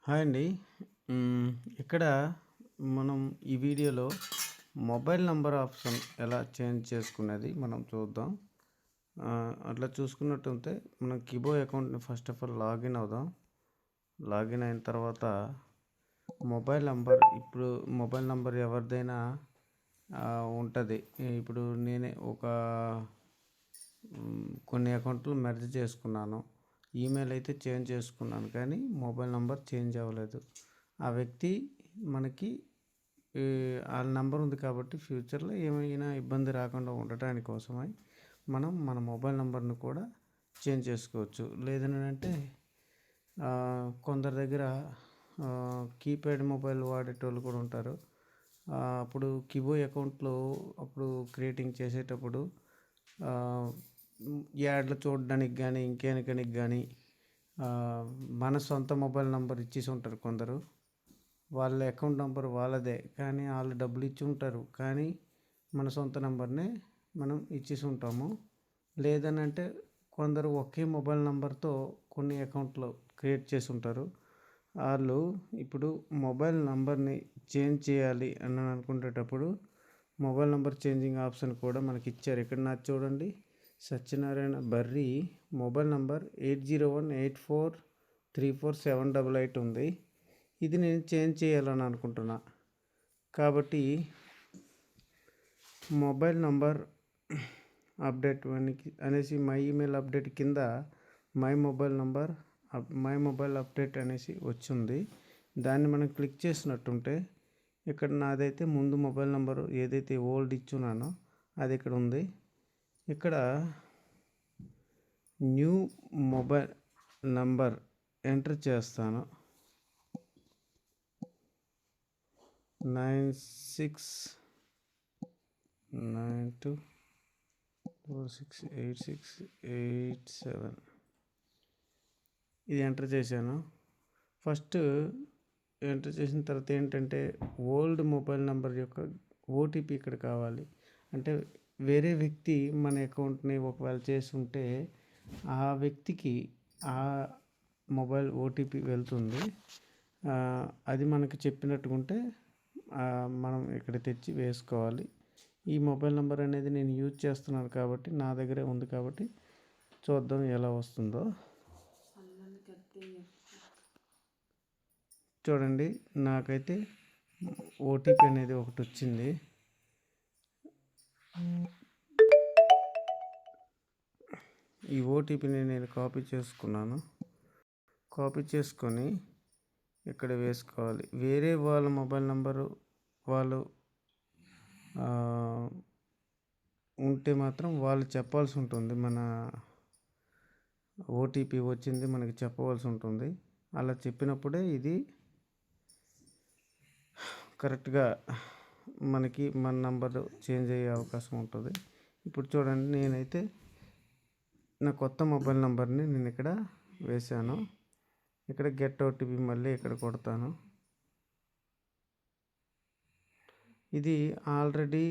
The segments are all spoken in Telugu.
హాయ్ అండి. హ్మ్. ఇక్కడ మనం ఈ వీడియోలో మొబైల్ నంబర్ ఆప్షన్ ఎలా చేంజ్ చేసుకునేది మనం చూద్దాం. అట్లా చూసుకున్నట్టుంటే మనం కిబో అకౌంట్‌ని ఫస్ట్ ఆఫ్ ఆల్ లాగిన్ అవుదాం. లాగిన్ అయిన తర్వాత ఇప్పుడు మొబైల్ నంబర్ ఎవరిదైనా ఉంటది. ఇప్పుడు నేనే కొన్ని అకౌంట్లు మెర్జ్ చేసుకున్నాను. ఈమెయిల్ అయితే చేంజ్ చేసుకున్నాను కానీ మొబైల్ నంబర్ చేంజ్ అవ్వలేదు. ఆ వ్యక్తి మనకి ఆళ్ళ నంబర్ ఉంది కాబట్టి ఫ్యూచర్‌లో ఏమైనా ఇబ్బంది రాకుండా ఉండటాని కోసమై మనం మన మొబైల్ నంబర్‌ని కూడా చేంజ్ చేసుకోవచ్చు. లేదనంటే కొందరి దగ్గర కీప్యాడ్ మొబైల్ వాడేటోళ్ళు కూడా ఉంటారు. అప్పుడు కిబో అకౌంట్‌లో అప్పుడు క్రియేటింగ్ చేసేటప్పుడు యాడ్లు చూడడానికి గానీ, ఇంకేనికనికి గానీ మన సొంత మొబైల్ నంబర్ ఇచ్చేసి ఉంటారు కొందరు. వాళ్ళ అకౌంట్ నంబర్ వాళ్ళదే. కానీ ఆళ్ళు డబ్బులిచ్చి ఉంటారు. కానీ మన సొంత నంబర్‌నే మనం ఇచ్చేసి ఉంటాము. లేదనంటే కొందరు ఒకే మొబైల్ నంబర్‌తో కొన్ని అకౌంట్‌లు క్రియేట్ చేసి ఉంటారు. ఆళ్ళు ఇప్పుడు మొబైల్ నంబర్‌ని చేంజ్ చేయాలి అని అనుకునేటప్పుడు మొబైల్ నంబర్ చేంజింగ్ ఆప్షన్ కూడా మనకిచ్చారు. ఇక్కడ నాది చూడండి. సత్యనారాయణ బర్రి మొబైల్ నంబర్ 8018434788 ఉంది. ఇది నేను చేంజ్ చేయాలని అనుకుంటున్నా. కాబట్టి మొబైల్ నంబర్ అప్డేట్ అనేసి మై ఈమెయిల్ అప్డేట్ కింద మై మొబైల్ అప్డేట్ అనేసి వచ్చింది. దాన్ని మనం క్లిక్ చేసినట్టుంటే ఇక్కడ నాదైతే ముందు మొబైల్ నంబరు ఏదైతే ఓల్డ్ ఇచ్చున్నానో అది ఇక్కడ ఉంది. ఇక్కడ న్యూ మొబైల్ నంబర్ ఎంటర్ చేస్తాను. 9692468687 ఇది ఎంటర్ చేశాను. ఫస్ట్ ఎంటర్ చేసిన తర్వాత ఏంటంటే ఓల్డ్ మొబైల్ నంబర్ యొక్క ఓటీపీ ఇక్కడ కావాలి. అంటే వేరే వ్యక్తి మన అకౌంట్‌ని ఒకవేళ చేసుంటే ఆ వ్యక్తికి ఆ మొబైల్ ఓటీపీ వెళ్తుంది. అది మనకి చెప్పినట్టుగుంటే మనం ఇక్కడ తెచ్చి వేసుకోవాలి. ఈ మొబైల్ నంబర్ అనేది నేను యూజ్ చేస్తున్నాను కాబట్టి నా దగ్గరే ఉంది కాబట్టి చూద్దాం ఎలా వస్తుందో. చూడండి నాకైతే ఓటీపీ అనేది ఒకటి వచ్చింది. ఈ ఓటీపీని నేను కాపీ చేసుకున్నాను. కాపీ చేసుకొని ఇక్కడ వేసుకోవాలి. వేరే వాళ్ళ మొబైల్ నంబరు వాళ్ళు ఉంటే మాత్రం వాళ్ళు చెప్పాల్సి ఉంటుంది. మన ఓటీపీ వచ్చింది మనకి చెప్పవలసి ఉంటుంది. అలా చెప్పినప్పుడే ఇది కరెక్ట్‌గా మనకి మన నంబరు చేంజ్ అయ్యే అవకాశం ఉంటుంది. ఇప్పుడు చూడండి నేనైతే నా కొత్త మొబైల్ నంబర్‌ని నేను ఇక్కడ వేశాను. ఇక్కడ గెట్ ఓటీపీ మళ్ళీ ఇక్కడ కొడతాను. ఇది already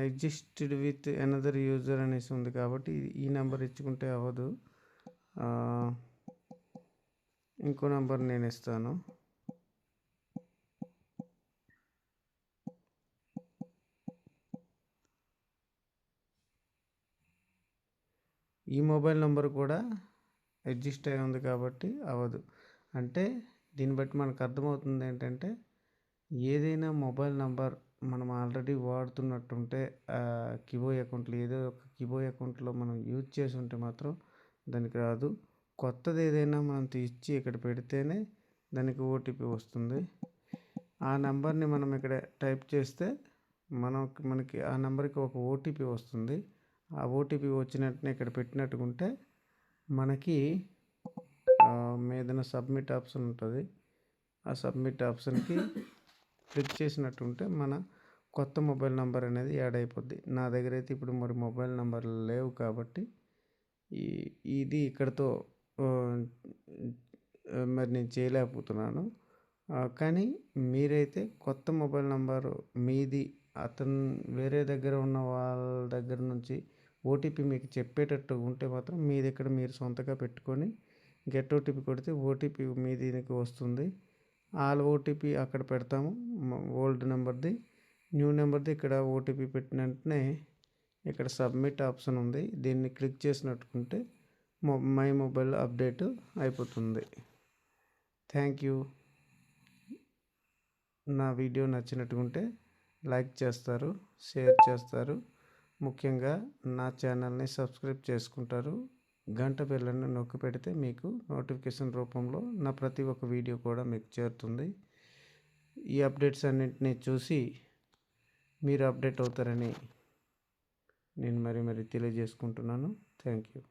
existed with another user అనేసి ఉంది కాబట్టి ఈ నెంబర్ ఇచ్చుకుంటే అవ్వదు. ఇంకో నెంబర్ నేను ఇస్తాను. ఈ మొబైల్ నెంబర్ కూడా అడ్జస్ట్ అయి ఉంది కాబట్టి అవ్వదు. అంటే దీన్ని బట్టి మనకు అర్థమవుతుంది ఏంటంటే ఏదైనా మొబైల్ నంబర్ మనం ఆల్రెడీ వాడుతున్నట్టుంటే కిబో అకౌంట్లో ఏదో ఒక కిబో అకౌంట్లో మనం యూజ్ చేసి ఉంటే మాత్రం దానికి రాదు. కొత్తది ఏదైనా మనం తీసి ఇక్కడ పెడితేనే దానికి ఓటీపీ వస్తుంది. ఆ నెంబర్ని మనం ఇక్కడ టైప్ చేస్తే మనకి ఆ నెంబర్కి ఒక ఓటీపీ వస్తుంది. ఆ ఓటీపీ వచ్చిన వెంటనే ఇక్కడ పెట్టినట్టుకుంటే మనకి ఏదైనా సబ్మిట్ ఆప్షన్ ఉంటుంది. ఆ సబ్మిట్ ఆప్షన్కి క్లిక్ చేసినట్టుంటే మన కొత్త మొబైల్ నెంబర్ అనేది యాడ్ అయిపోద్ది. నా దగ్గర అయితే ఇప్పుడు మరి మొబైల్ నెంబర్లు లేవు కాబట్టి ఇది ఇక్కడితో మరి నేను చేయలేకపోతున్నాను. కానీ మీరైతే కొత్త మొబైల్ నెంబరు మీది వేరే దగ్గర ఉన్న వాళ్ళ దగ్గర నుంచి ఓటీపీ మీకు చెప్పేటట్టు ఉంటే మాత్రం మీ దగ్గర మీరు సొంతగా పెట్టుకొని గెట్ ఓటీపీ కొడితే ఓటీపీ మీ దీనికి వస్తుంది. ఆల్ ఓటీపీ అక్కడ పెడతాము ఓల్డ్ నెంబర్ది. న్యూ నెంబర్ది ఇక్కడ ఓటీపీ పెట్టిన వెంటనే ఇక్కడ సబ్మిట్ ఆప్షన్ ఉంది. దీన్ని క్లిక్ చేసినట్టుకుంటే మై మొబైల్ అప్డేట్ అయిపోతుంది. Thank you. నా వీడియో నచ్చినట్టుకుంటే లైక్ చేస్తారు, షేర్ చేస్తారు, ముఖ్యంగా నా ఛానల్ని సబ్స్క్రైబ్ చేసుకుంటారు. గంట బెల్లను నొక్కి పెడితే మీకు నోటిఫికేషన్ రూపంలో నా ప్రతి ఒక్క వీడియో కూడా మీకు చేరుతుంది. ఈ అప్డేట్స్ అన్నింటినీ చూసి మీరు అప్డేట్ అవుతారని నేను మరీ తెలియజేసుకుంటున్నాను. Thank you.